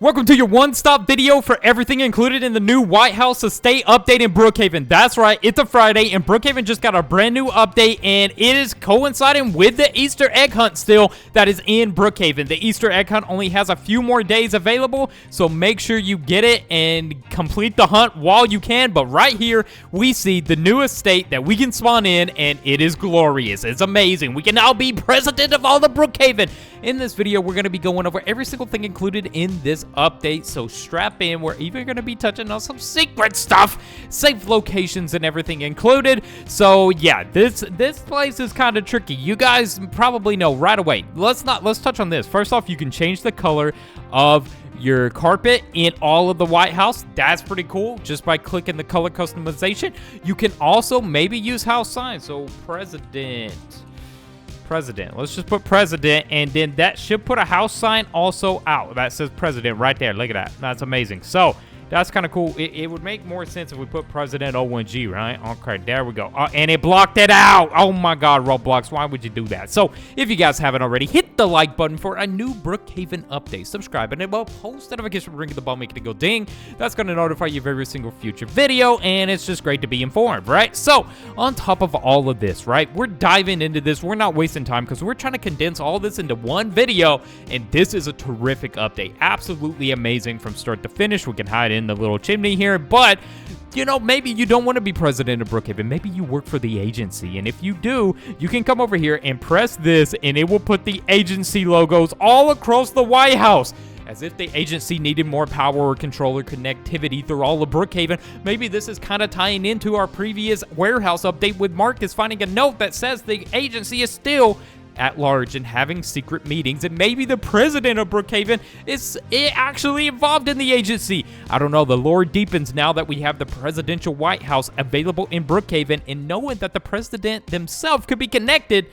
Welcome to your one-stop video for everything included in the new White House estate update in Brookhaven. That's right, it's a Friday, and Brookhaven just got a brand new update, and it is coinciding with the Easter egg hunt still that is in Brookhaven. The Easter egg hunt only has a few more days available, so make sure you get it and complete the hunt while you can. But right here, we see the new estate that we can spawn in, and it is glorious. It's amazing. We can now be president of all the Brookhaven. In this video, we're going to be going over every single thing included in this update, so strap in. We're even going to be touching on some secret stuff, safe locations and everything included. So yeah, this place is kind of tricky. You guys probably know right away. Let's touch on this. First off, you can change the color of your carpet in all of the White House. That's pretty cool, just by clicking the color customization. You can also maybe use house signs. So president, let's just put president, and then that should put a house sign also out that says president right there. Look at that. That's amazing. So that's kind of cool. It would make more sense if we put president 01G, right? Okay, there we go. And it blocked it out. Oh my god, Roblox, why would you do that? So if you guys haven't already, hit the like button for a new Brookhaven update. Subscribe, and it will post notification, ring the bell, make it go ding. That's going to notify you of every single future video, and it's just great to be informed, right? So on top of all of this, right, we're diving into this. We're not wasting time because we're trying to condense all this into one video, and this is a terrific update. Absolutely amazing from start to finish. We can hide in the little chimney here, but you know, maybe you don't want to be president of Brookhaven. Maybe you work for the agency, and if you do, you can come over here and press this, and it will put the agency logos all across the White House, as if the agency needed more power or control or connectivity through all of Brookhaven. Maybe this is kind of tying into our previous warehouse update with Marcus finding a note that says the agency is still at large and having secret meetings, and maybe the president of Brookhaven is actually involved in the agency. I don't know. The lore deepens now that we have the presidential White House available in Brookhaven, and knowing that the president themselves could be connected.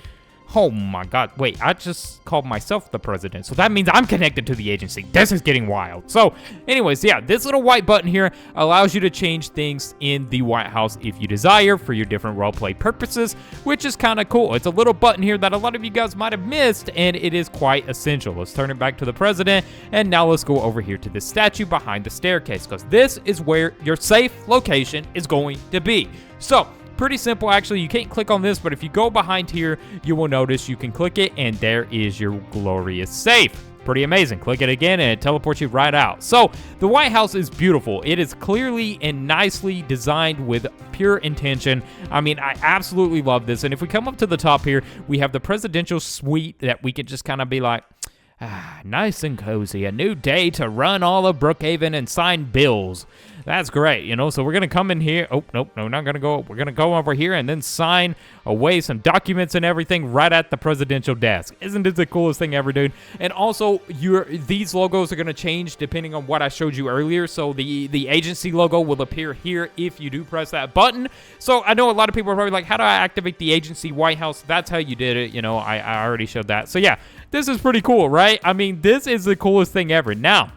Oh my god, wait, I just called myself the president, so that means I'm connected to the agency. This is getting wild. So anyways, yeah, this little white button here allows you to change things in the White House if you desire for your different roleplay purposes, which is kind of cool. It's a little button here that a lot of you guys might have missed, and it is quite essential. Let's turn it back to the president, and now let's go over here to the statue behind the staircase, because this is where your safe location is going to be. So pretty simple, actually. You can't click on this, but if you go behind here, you will notice you can click it, and there is your glorious safe. Pretty amazing. Click it again, and it teleports you right out. So the White House is beautiful. It is clearly and nicely designed with pure intention. I mean, I absolutely love this. And if we come up to the top here, we have the presidential suite that we can just kind of be like, nice and cozy. A new day to run all of Brookhaven and sign bills. That's great, you know. So we're going to come in here. Oh, nope, no, not going to go. We're going to go over here and then sign away some documents and everything right at the presidential desk. Isn't this the coolest thing ever, dude? And also, these logos are going to change depending on what I showed you earlier. So the agency logo will appear here if you do press that button. So I know a lot of people are probably like, how do I activate the agency White House? That's how you did it. You know, I already showed that. So yeah, this is pretty cool, right? I mean, this is the coolest thing ever. Now,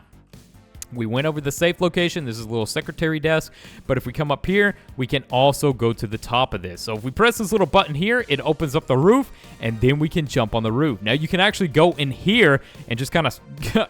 we went over the safe location. This is a little secretary desk. But if we come up here, we can also go to the top of this. So if we press this little button here, it opens up the roof, and then we can jump on the roof. Now, you can actually go in here and just kind of,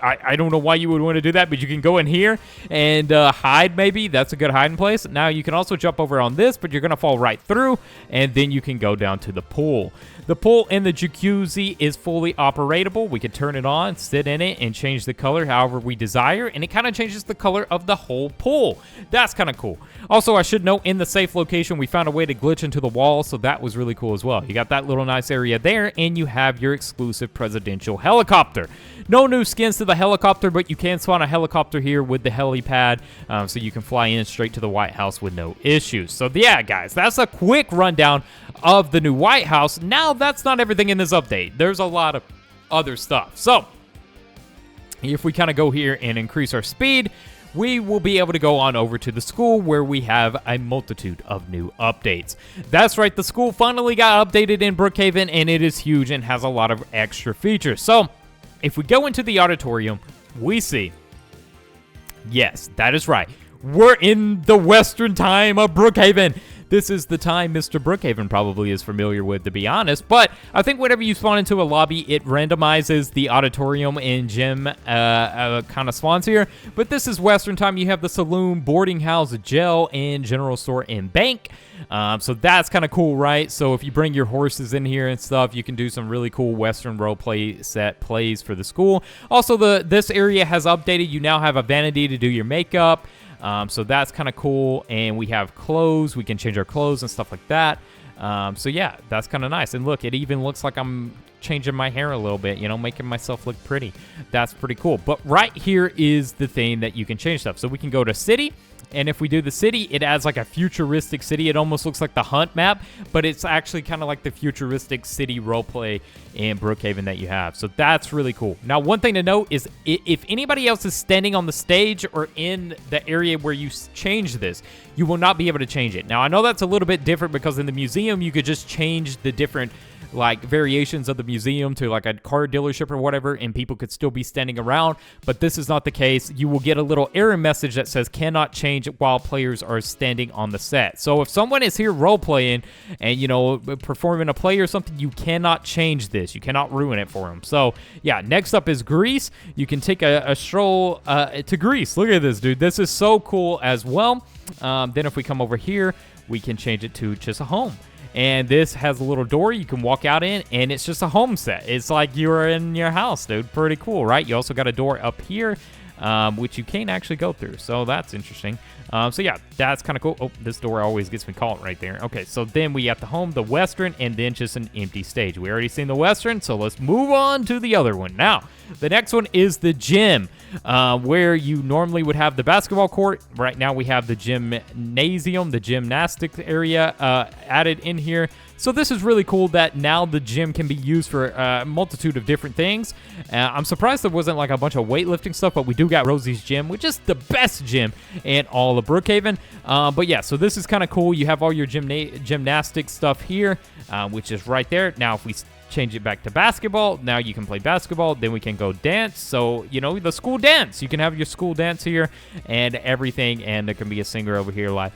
I don't know why you would want to do that, but you can go in here and hide maybe. That's a good hiding place. Now, you can also jump over on this, but you're going to fall right through, and then you can go down to the pool. The pool in the jacuzzi is fully operatable. We can turn it on, sit in it, and change the color however we desire, and it kind of changes the color of the whole pool. That's kind of cool. Also, I should note, in the safe location, we found a way to glitch into the wall, so that was really cool as well. You got that little nice area there, and you have your exclusive presidential helicopter. No new skins to the helicopter, but you can spawn a helicopter here with the helipad, so you can fly in straight to the White House with no issues. So yeah, guys, that's a quick rundown of the new White House. Now, that's not everything in this update. There's a lot of other stuff. So if we kind of go here and increase our speed, we will be able to go on over to the school, where we have a multitude of new updates. That's right, the school finally got updated in Brookhaven, and it is huge and has a lot of extra features. So if we go into the auditorium, we see, yes, that is right, we're in the Western time of Brookhaven. this is the time Mr. Brookhaven probably is familiar with, to be honest. But I think whenever you spawn into a lobby, it randomizes the auditorium and gym kind of spawns here. But this is Western time. You have the saloon, boarding house, jail, and general store and bank. So that's kind of cool, right? So if you bring your horses in here and stuff, you can do some really cool Western roleplay set plays for the school. Also, this area has updated. You now have a vanity to do your makeup. So that's kind of cool. And we have clothes. We can change our clothes and stuff like that. So yeah, that's kind of nice. And look, it even looks like I'm changing my hair a little bit, you know, making myself look pretty. That's pretty cool. But right here is the thing that you can change stuff. So we can go to city. And if we do the city, it adds like a futuristic city. It almost looks like the Hunt map, but it's actually kind of like the futuristic city roleplay in Brookhaven that you have. So that's really cool. Now, one thing to note is if anybody else is standing on the stage or in the area where you change this, you will not be able to change it. Now, I know that's a little bit different because in the museum, you could just change the different like variations of the museum to like a car dealership or whatever, and people could still be standing around, but this is not the case. You will get a little error message that says cannot change while players are standing on the set. So if someone is here role playing and, you know, performing a play or something, you cannot change this. You cannot ruin it for them. So yeah, next up is Greece. You can take a stroll to Greece. Look at this, dude. This is so cool as well. Then if we come over here, we can change it to just a home. And this has a little door you can walk out in, and it's just a home set. It's like you're in your house, dude. Pretty cool, right? You also got a door up here, which you can't actually go through. So that's interesting. So yeah, that's kind of cool. Oh, this door always gets me caught right there. Okay, so then we have the home, the Western, and then just an empty stage. We already seen the Western, so let's move on to the other one. Now, the next one is the gym, where you normally would have the basketball court. Right now we have the gymnasium, the gymnastics area added in here. So this is really cool that now the gym can be used for a multitude of different things. I'm surprised there wasn't like a bunch of weightlifting stuff, but we do got Rosie's gym, which is the best gym in all of Brookhaven. But yeah, so this is kind of cool. You have all your gymnastics stuff here, which is right there. Now, if we change it back to basketball, now you can play basketball. Then we can go dance. So, you know, the school dance. You can have your school dance here and everything. And there can be a singer over here like,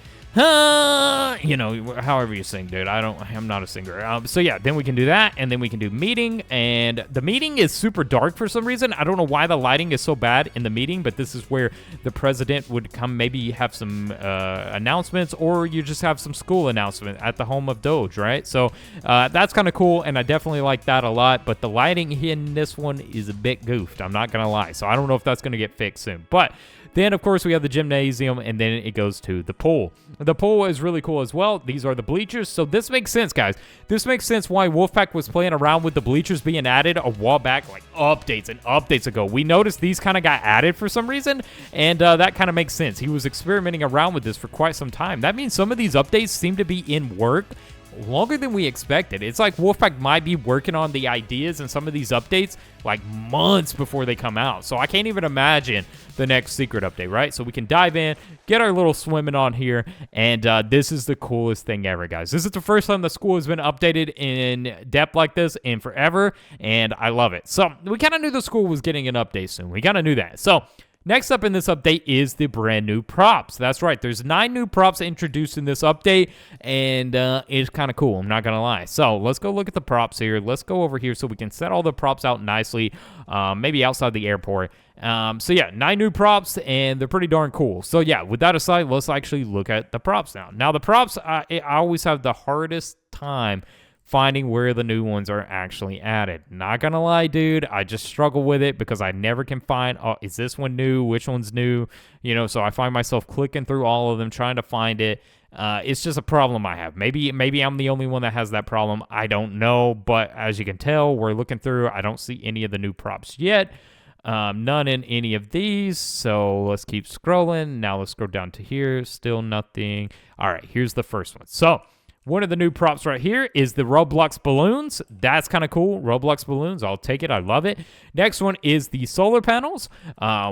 you know, however you sing, dude. I'm not a singer. So yeah, then we can do that, and then we can do meeting, and the meeting is super dark for some reason. I don't know why the lighting is so bad in the meeting, but this is where the president would come, maybe have some announcements, or you just have some school announcement at the home of Doge, right? So that's kind of cool, and I definitely like that a lot, but the lighting in this one is a bit goofed, I'm not gonna lie. So I don't know if that's gonna get fixed soon, but then, of course, we have the gymnasium, and then it goes to the pool. The pool is really cool as well. These are the bleachers, so this makes sense, guys. This makes sense why Wolfpack was playing around with the bleachers being added a while back, like updates and updates ago. We noticed these kind of got added for some reason, and that kind of makes sense. He was experimenting around with this for quite some time. That means some of these updates seem to be in work longer than we expected. It's like Wolfpack might be working on the ideas and some of these updates like months before they come out. So I can't even imagine the next secret update, right? So we can dive in, get our little swimming on here, and this is the coolest thing ever, guys. This is the first time the school has been updated in depth like this in forever, and I love it. So we kind of knew the school was getting an update soon. We kind of knew that. So next up in this update is the brand new props. That's right. There's 9 new props introduced in this update, and it's kind of cool. I'm not going to lie. So let's go look at the props here. Let's go over here so we can set all the props out nicely, maybe outside the airport. So yeah, 9 new props, and they're pretty darn cool. So yeah, with that aside, let's actually look at the props now. Now, the props, I always have the hardest time finding where the new ones are actually added. Not gonna lie, dude, I just struggle with it because I never can find, oh, is this one new? Which one's new? You know, so I find myself clicking through all of them, trying to find it. It's just a problem I have. Maybe I'm the only one that has that problem. I don't know, but as you can tell, we're looking through. I don't see any of the new props yet. None in any of these, so let's keep scrolling. Now let's scroll down to here. Still nothing. All right, here's the first one. So One of the new props right here is the Roblox balloons. That's kind of cool. Roblox balloons, I'll take it. I love it. Next one is the solar panels,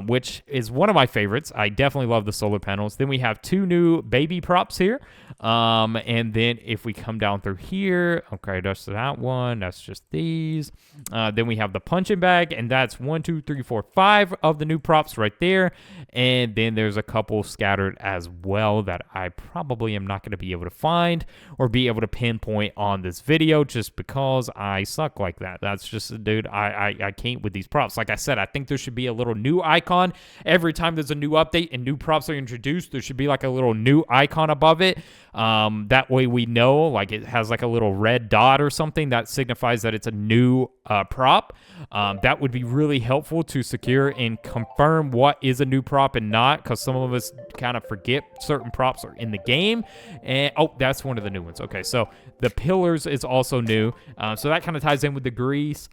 which is one of my favorites. I definitely love the solar panels. Then we have 2 new baby props here. And then if we come down through here, okay, that's that one. That's just these. Then we have the punching bag, and that's 1, 2, 3, 4, 5 of the new props right there. And then there's a couple scattered as well that I probably am not going to be able to find or be able to pinpoint on this video just because I suck like that. That's just, dude, I can't with these props. Like I said, I think there should be a little new icon every time there's a new update and new props are introduced. There should be like a little new icon above it. That way we know, like it has like a little red dot or something that signifies that it's a new prop. That would be really helpful to secure and confirm what is a new prop and not, because some of us kind of forget certain props are in the game. And oh, that's one of the new ones. Okay, so the pillars is also new. So that kind of ties in with the grease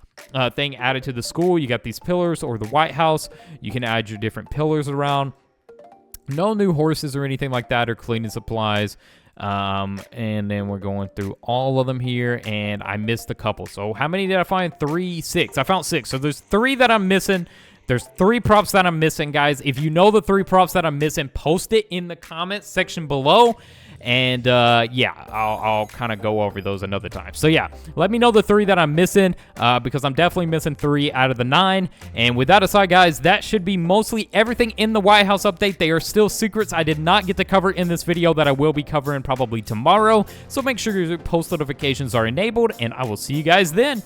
thing added to the school. You got these pillars or the White House. You can add your different pillars around. No new horses or anything like that or cleaning supplies. And then we're going through all of them here, and I missed a couple. So how many did I find? 3, 6. I found 6. So there's 3 that I'm missing. There's 3 props that I'm missing, guys. If you know the 3 props that I'm missing, post it in the comments section below. And, yeah, I'll kind of go over those another time. So, yeah, let me know the 3 that I'm missing because I'm definitely missing 3 out of the 9. And with that aside, guys, that should be mostly everything in the White House update. They are still secrets I did not get to cover in this video that I will be covering probably tomorrow. So make sure your post notifications are enabled, and I will see you guys then.